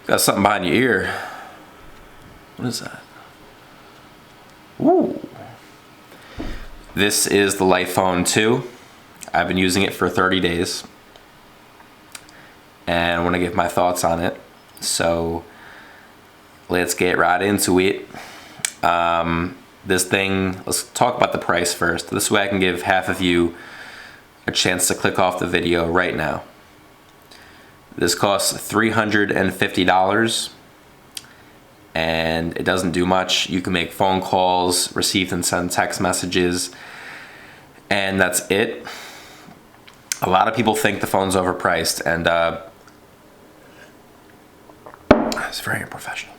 Got something behind your ear. What is that? Ooh. This is the iPhone 2. I've been using it for 30 days. And I want to give my thoughts on it. So let's get right into it. This thing, let's talk about the price first. This way I can give half of you a chance to click off the video right now. This costs $350 and it doesn't do much. You can make phone calls, receive and send text messages, and that's it. A lot of people think the phone's overpriced, and it's very unprofessional.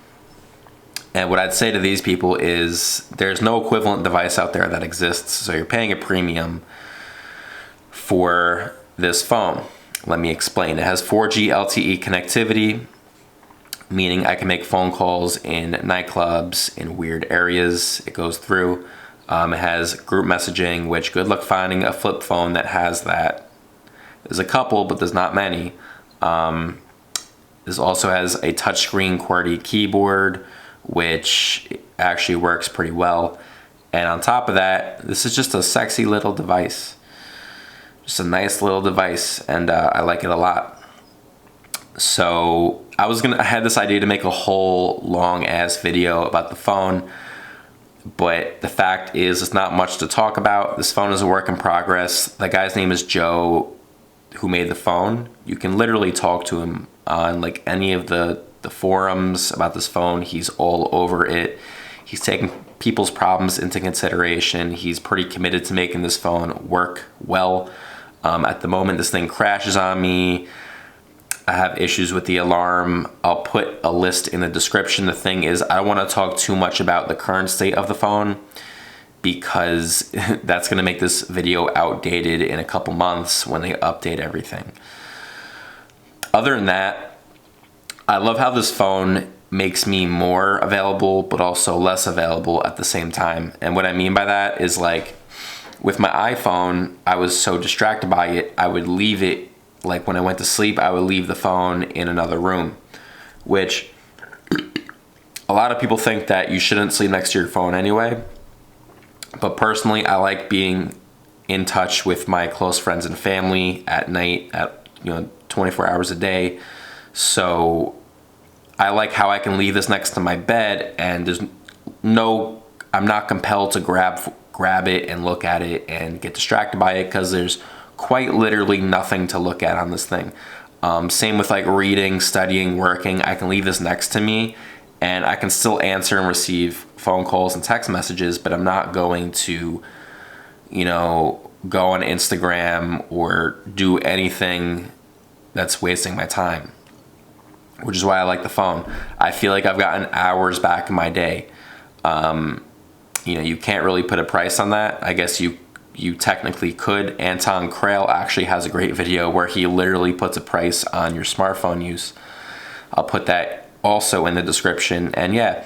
And what I'd say to these people is there's no equivalent device out there that exists, so you're paying a premium for this phone. Let me explain. It has 4G LTE connectivity, meaning I can make phone calls in nightclubs, in weird areas. It goes through. It has group messaging, which good luck finding a flip phone that has that. There's a couple, but there's not many. This also has a touchscreen QWERTY keyboard, which actually works pretty well. And on top of that, this is just a sexy little device. Just a nice little device, and I like it a lot. So I had this idea to make a whole long ass video about the phone, but the fact is it's not much to talk about. This phone is a work in progress. The guy's name is Joe, who made the phone. You can literally talk to him on like any of the forums about this phone. He's all over it. He's taking people's problems into consideration. He's pretty committed to making this phone work well. At the moment, this thing crashes on me. I have issues with the alarm. I'll put a list in the description. The thing is, I don't want to talk too much about the current state of the phone because that's going to make this video outdated in a couple months when they update everything. Other than that, I love how this phone makes me more available, but also less available at the same time. And what I mean by that is, like, with my iPhone, I was so distracted by it, I would leave it, like when I went to sleep, I would leave the phone in another room, which a lot of people think that you shouldn't sleep next to your phone anyway. But personally, I like being in touch with my close friends and family at night, at 24 hours a day. So I like how I can leave this next to my bed, and I'm not compelled to grab it and look at it and get distracted by it, because there's quite literally nothing to look at on this thing. Same with like reading, studying, working. I can leave this next to me and I can still answer and receive phone calls and text messages, but I'm not going to, go on Instagram or do anything that's wasting my time, which is why I like the phone. I feel like I've gotten hours back in my day. You can't really put a price on that. I guess you technically could. Anton Kreil actually has a great video where he literally puts a price on your smartphone use. I'll put that also in the description. And yeah,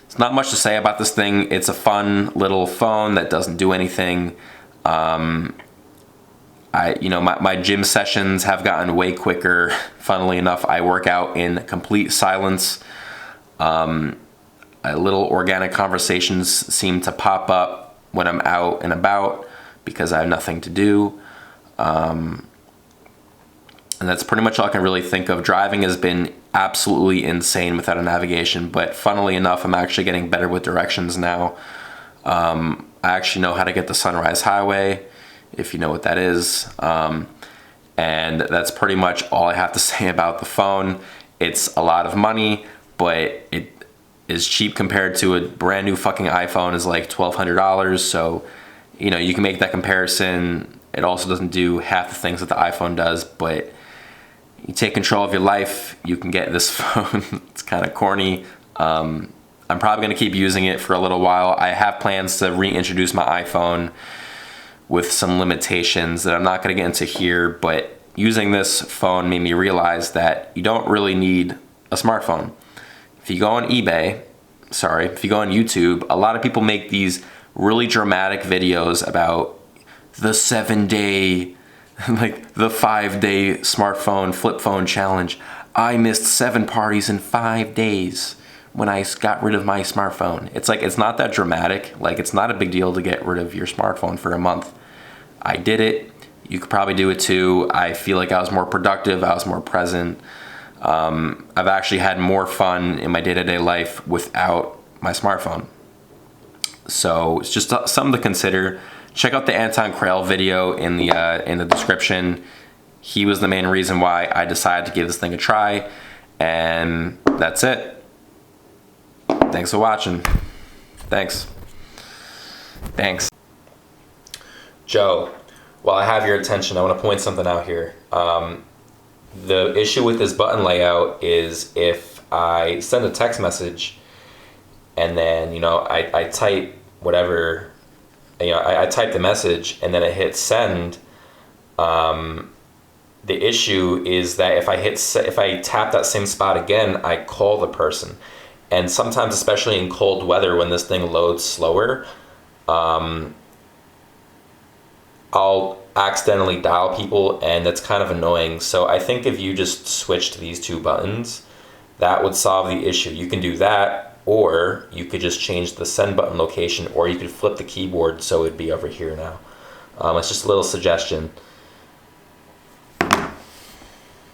it's not much to say about this thing. It's a fun little phone that doesn't do anything. My gym sessions have gotten way quicker. Funnily enough, I work out in complete silence. Little organic conversations seem to pop up when I'm out and about because I have nothing to do. And that's pretty much all I can really think of. Driving has been absolutely insane without a navigation, but funnily enough, I'm actually getting better with directions now. I actually know how to get the Sunrise Highway, if you know what that is. And that's pretty much all I have to say about the phone. It's a lot of money, but it is cheap compared to a brand new fucking iPhone is like $1,200. So, you can make that comparison. It also doesn't do half the things that the iPhone does, but you take control of your life, you can get this phone. It's kind of corny. I'm probably going to keep using it for a little while. I have plans to reintroduce my iPhone with some limitations that I'm not going to get into here, but using this phone made me realize that you don't really need a smartphone. If you go on YouTube, a lot of people make these really dramatic videos about the 7-day, like the 5-day smartphone flip phone challenge. I missed 7 parties in 5 days when I got rid of my smartphone. It's like, it's not that dramatic. Like, it's not a big deal to get rid of your smartphone for a month. I did it. You could probably do it too. I feel like I was more productive. I was more present. I've actually had more fun in my day-to-day life without my smartphone. So it's just something to consider. Check out the Anton Kreil video in the description. He was the main reason why I decided to give this thing a try, and that's it. Thanks for watching. Thanks. Joe, while I have your attention, I want to point something out here. The issue with this button layout is if I send a text message and then, I type whatever, I type the message and then I hit send, the issue is that if I tap that same spot again, I call the person. And sometimes, especially in cold weather when this thing loads slower, I'll accidentally dial people, and that's kind of annoying. So I think if you just switched these 2 buttons, that would solve the issue. You can do that, or you could just change the send button location, or you could flip the keyboard so it'd be over here now. It's just a little suggestion.